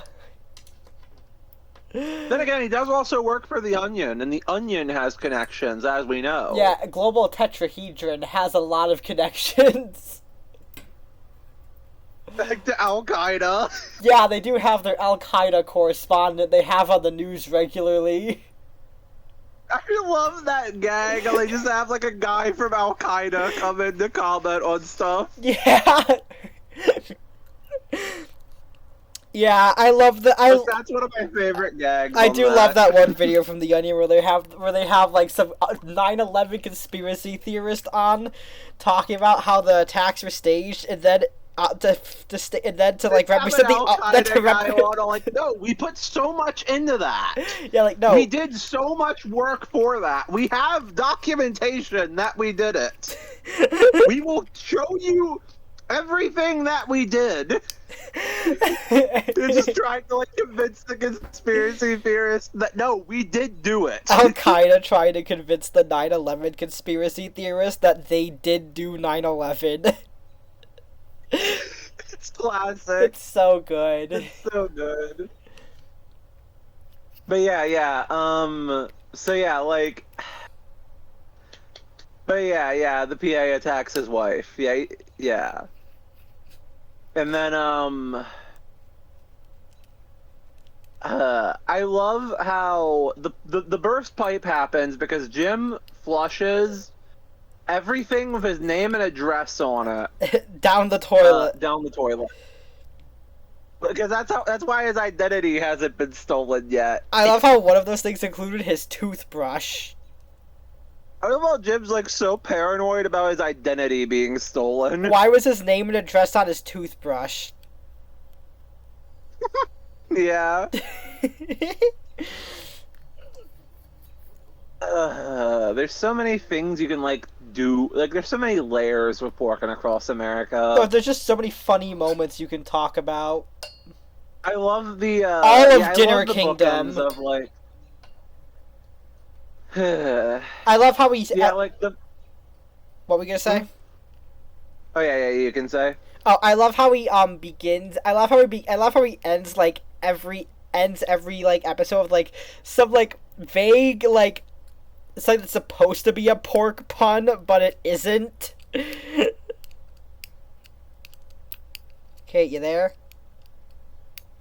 Then again, he does also work for the Onion, and the Onion has connections, as we know. Yeah, Global Tetrahedron has a lot of connections. Back to Al-Qaeda. Yeah, they do have their Al-Qaeda correspondent they have on the news regularly. I love that gag. They just have like a guy from Al-Qaeda come in to comment on stuff. Yeah. Yeah, I love that's one of my favorite gags. I do love that one video from the Onion where they have like some 9/11 conspiracy theorist on talking about how the attacks were staged, and then to represent no, we put so much into that. Yeah, like no, we did so much work for that. We have documentation that we did it. We will show you everything that we did. They're just trying to convince the conspiracy theorists that no, we did do it. Al-Qaeda trying to convince the 9/11 conspiracy theorists that they did do 9/11. It's classic. It's so good. It's so good. But yeah. So yeah, But yeah. The PA attacks his wife. Yeah. And then I love how the burst pipe happens because Jim flushes everything with his name and address on it down the toilet. Because that's why his identity hasn't been stolen yet. I love how one of those things included his toothbrush. I love how Jim's so paranoid about his identity being stolen. Why was his name and address on his toothbrush? Yeah. There's so many things you can do. There's so many layers with Porkin Across America. Oh, there's just so many funny moments you can talk about. I love the all of Dinner Kingdom. I love how he's What were we gonna say? Oh yeah, you can say. Oh, I love how he begins. I love how he ends every episode with some vague it's it's supposed to be a pork pun, but it isn't. Okay, you there?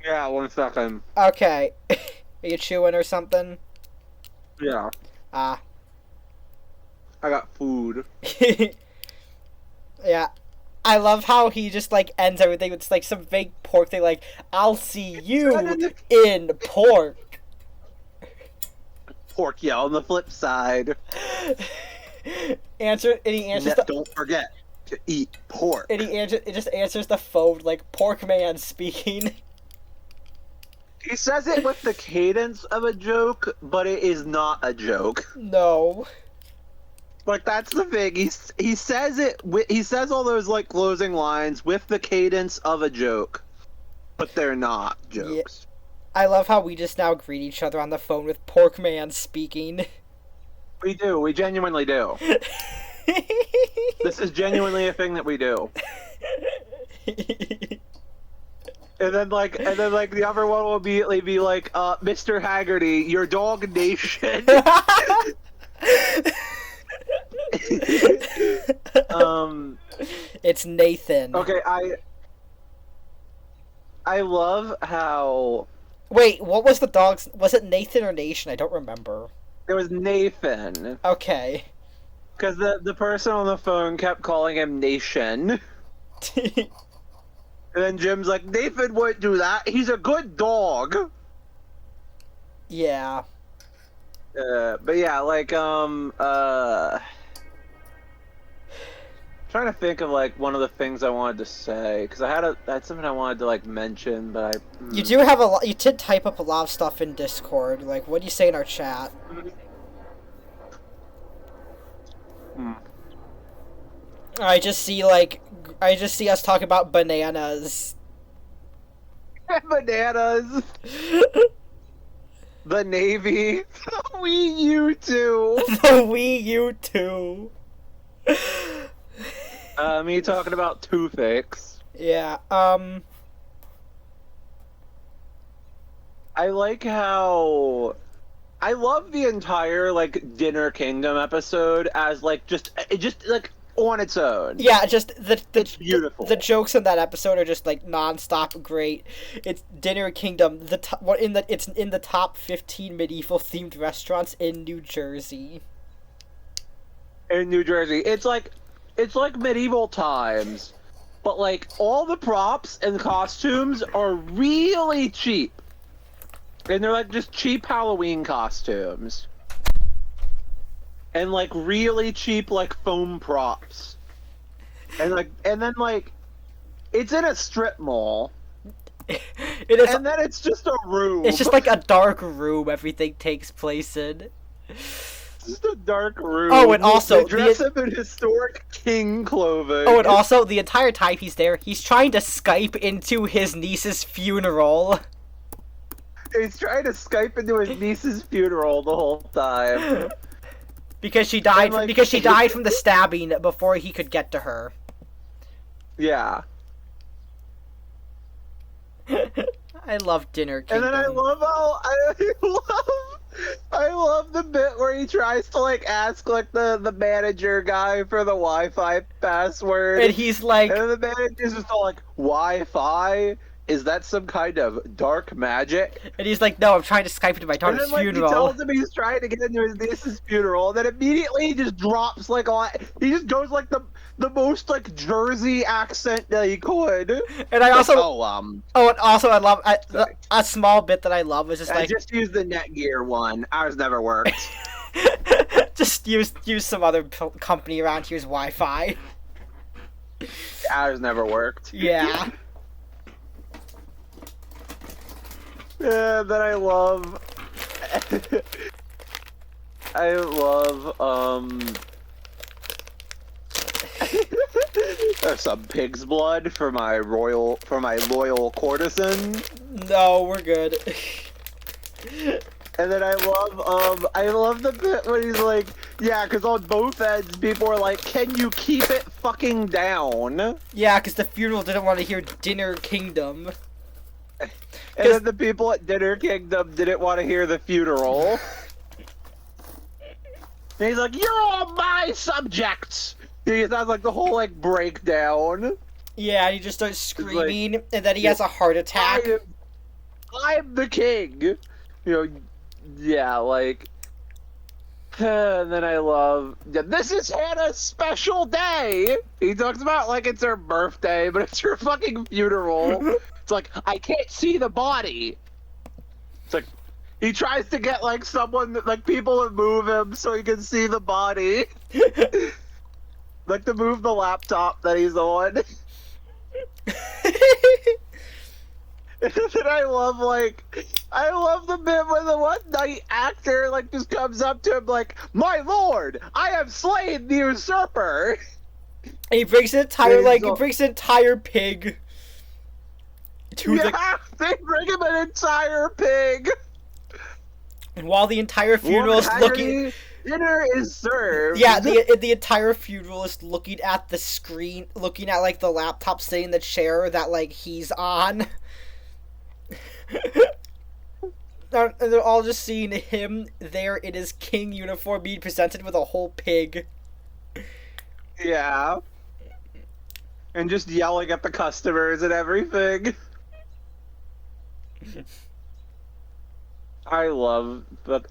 Yeah, 1 second. Okay. Are you chewing or something? Yeah. Ah. I got food. Yeah. I love how he just, like, ends everything with, like, some vague pork thing, like, I'll see you in pork. Pork, yeah, on the flip side. He answers Don't forget to eat pork. And it just answers the phone, like, pork man speaking. He says it with the cadence of a joke, but it is not a joke. No. Like, that's the thing. He says it. He says all those like closing lines with the cadence of a joke, but they're not jokes. Yeah. I love how we just now greet each other on the phone with pork man speaking. We do. We genuinely do. This is genuinely a thing that we do. And then the other one will immediately be like, Mr. Haggerty, your dog nation. It's Nathan. Okay, I love how... Wait, what was the dog's... Was it Nathan or Nation? I don't remember. It was Nathan. Okay. Because the person on the phone kept calling him Nation. And then Jim's like, Nathan wouldn't do that. He's a good dog. Yeah. But yeah, like, trying to think of like one of the things I wanted to say because I had something I wanted to like mention, but You do have a lot. You did type up a lot of stuff in Discord. Like, what do you say in our chat? I just see us talking about bananas. Bananas. The Navy. Wii U too. The Wii U too. Me talking about toothaches. Yeah. I like how I love the entire like Dinner Kingdom episode as like just like on its own. Yeah, just it's beautiful. The jokes in that episode are just like nonstop great. It's Dinner Kingdom. It's in the top 15 medieval themed restaurants in New Jersey. In New Jersey, it's like medieval times, but like all the props and costumes are really cheap. And they're like just cheap Halloween costumes. And like really cheap like foam props. And then it's in a strip mall. It is, and then it's just a room. It's just like a dark room everything takes place in. It's just a dark room. Oh, and also they dress him in historic king clothing. Oh, and also the entire time he's there, he's trying to Skype into his niece's funeral. He's trying to Skype into his niece's funeral the whole time. Because she died from the stabbing before he could get to her. Yeah. I love Dinner Kingdom. And then I love how I love the bit where he tries to like ask like the manager guy for the Wi-Fi password. And he's like, and the manager's just all like, Wi-Fi? Is that some kind of dark magic? And he's like, no, I'm trying to Skype into my daughter's funeral. He tells him he's trying to get into his niece's funeral, and then immediately he just drops like he just goes like the most like Jersey accent that he could. And I also and also I love a small bit that I love was just like I just used the Netgear one. Ours never worked. Just use some other company around here's Wi-Fi. Ours never worked. Yeah. Yeah, then I love there's some pig's blood for my loyal courtesan. No, we're good. And then I love the bit when he's like, yeah, because on both ends people are like, can you keep it fucking down? Yeah, because the funeral didn't want to hear Dinner Kingdom. And then the people at Dinner Kingdom didn't want to hear the funeral. And he's like, you're all my subjects! He has like the whole like breakdown. Yeah, and he just starts screaming, and then he has a heart attack. I'm the king. You know, yeah, like, and then I love, yeah, this is Hannah's special day. He talks about like it's her birthday, but it's her fucking funeral. It's like, I can't see the body. It's like, he tries to get like someone, like people to move him so he can see the body. Like to move the laptop that he's on. And then I love the bit where the one night actor like just comes up to him like, "My lord, I have slain the usurper." And he brings an entire pig to they bring him an entire pig. And while the entire funeral is looking, dinner is served. Yeah, the entire funeral is looking at the screen, looking at like the laptop sitting in the chair that like he's on. And they're all just seeing him there in his king uniform being presented with a whole pig. Yeah. And just yelling at the customers and everything. I love, but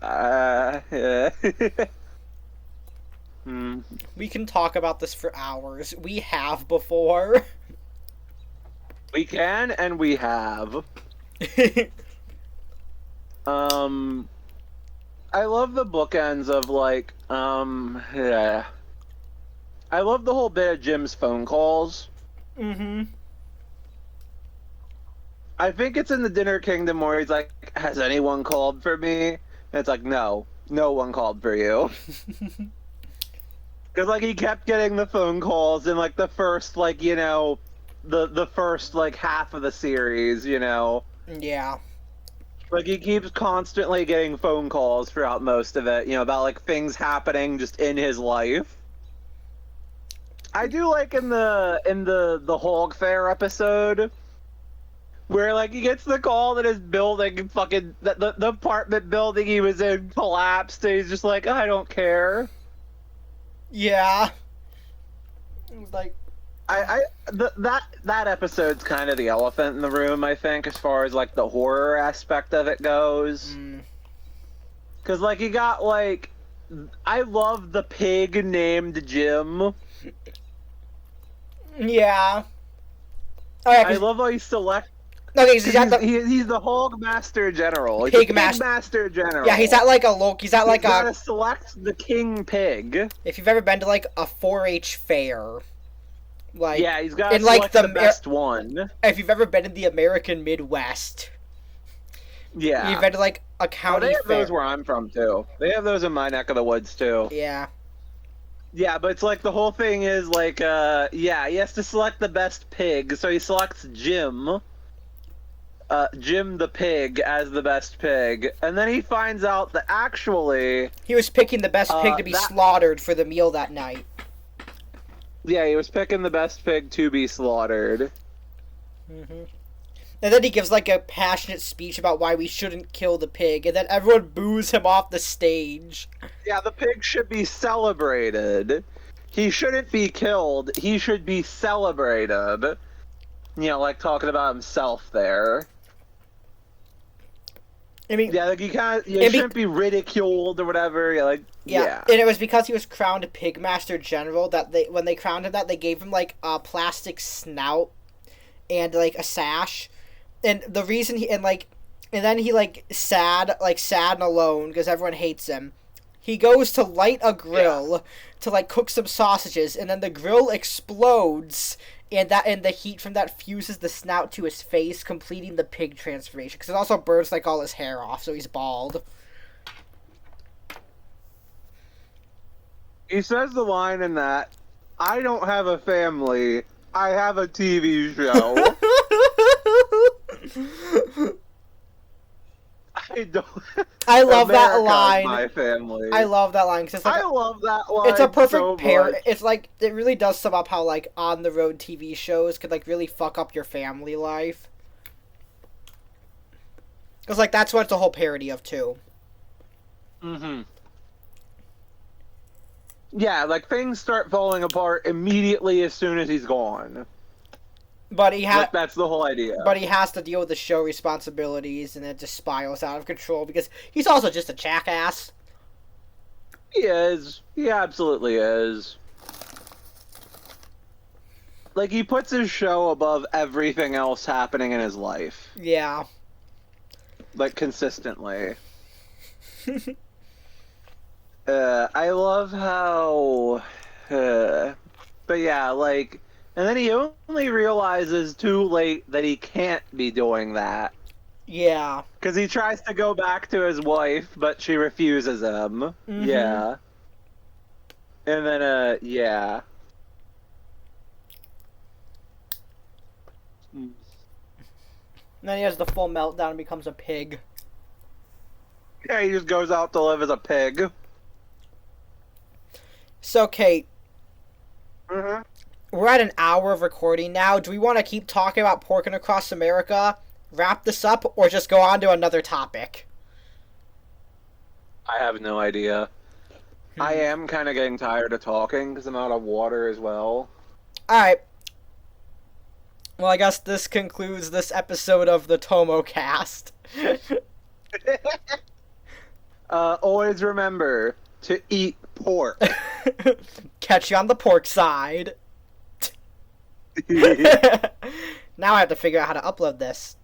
We can talk about this for hours. We have before. We can and we have. I love the bookends of like, yeah. I love the whole bit of Jim's phone calls. Mm-hmm. I think it's in the Dinner Kingdom where he's like, "Has anyone called for me?" And it's like, no one called for you. Because like he kept getting the phone calls in like the first like, you know, the first like half of the series, you know. Yeah. Like he keeps constantly getting phone calls throughout most of it, you know, about like things happening just in his life. I do like in the Hog Fair episode where like he gets the call that his building fucking the apartment building he was in collapsed and he's just like, I don't care. Yeah. It was like that episode's kind of the elephant in the room, I think, as far as like the horror aspect of it goes. Cause like you got like, I love the pig named Jim. Yeah. Oh yeah. I love how he selects. Okay, he's the Hog Master General. He's Pig the Master General. Yeah, he's at like a He's gotta select the king pig. If you've ever been to like a 4-H fair, like yeah, he's got to select the best one. If you've ever been in the American Midwest, yeah, you've been to like a county they have fair. those where I'm from too. They have those in my neck of the woods too. Yeah. Yeah, but it's like the whole thing is like, yeah, he has to select the best pig, so he selects Jim. Jim the pig as the best pig, and then he finds out that actually he was picking the best pig to be slaughtered for the meal that night. Yeah, he was picking the best pig to be slaughtered. Mm-hmm. And then he gives like a passionate speech about why we shouldn't kill the pig, and then everyone boos him off the stage. Yeah, the pig should be celebrated. He shouldn't be killed. He should be celebrated. You know, like talking about himself there. I mean, yeah, like you shouldn't be ridiculed or whatever. Yeah. And it was because he was crowned Pigmaster General that when they crowned him they gave him like a plastic snout and like a sash, and the reason and then he sad and alone because everyone hates him. He goes to light a grill to like cook some sausages, and then the grill explodes. And the heat from that fuses the snout to his face, completing the pig transformation. Because it also burns like all his hair off, so he's bald. He says the line in that, "I don't have a family, I have a TV show." I love that line. My family. I love that line because I love that line. It's a perfect pair. Much. It's like it really does sum up how like on the road TV shows could like really fuck up your family life. Because like that's what it's a whole parody of too. Mm-hmm. Yeah, like things start falling apart immediately as soon as he's gone. But he Like, that's the whole idea. But he has to deal with the show responsibilities, and it just spirals out of control because he's also just a jackass. He is. He absolutely is. Like, he puts his show above everything else happening in his life. Yeah. Like, consistently. I love how... but yeah, like... And then he only realizes too late that he can't be doing that. Yeah. Because he tries to go back to his wife, but she refuses him. Mm-hmm. Yeah. And then, yeah. And then he has the full meltdown and becomes a pig. Yeah, he just goes out to live as a pig. So, Kate, Mm-hmm. we're at an hour of recording now. Do we want to keep talking about Porkin Across America, wrap this up, or just go on to another topic? I have no idea. I am kind of getting tired of talking because I'm out of water as well. Alright. Well, I guess this concludes this episode of the Tomocast. Always remember to eat pork. Catch you on the pork side. Now I have to figure out how to upload this.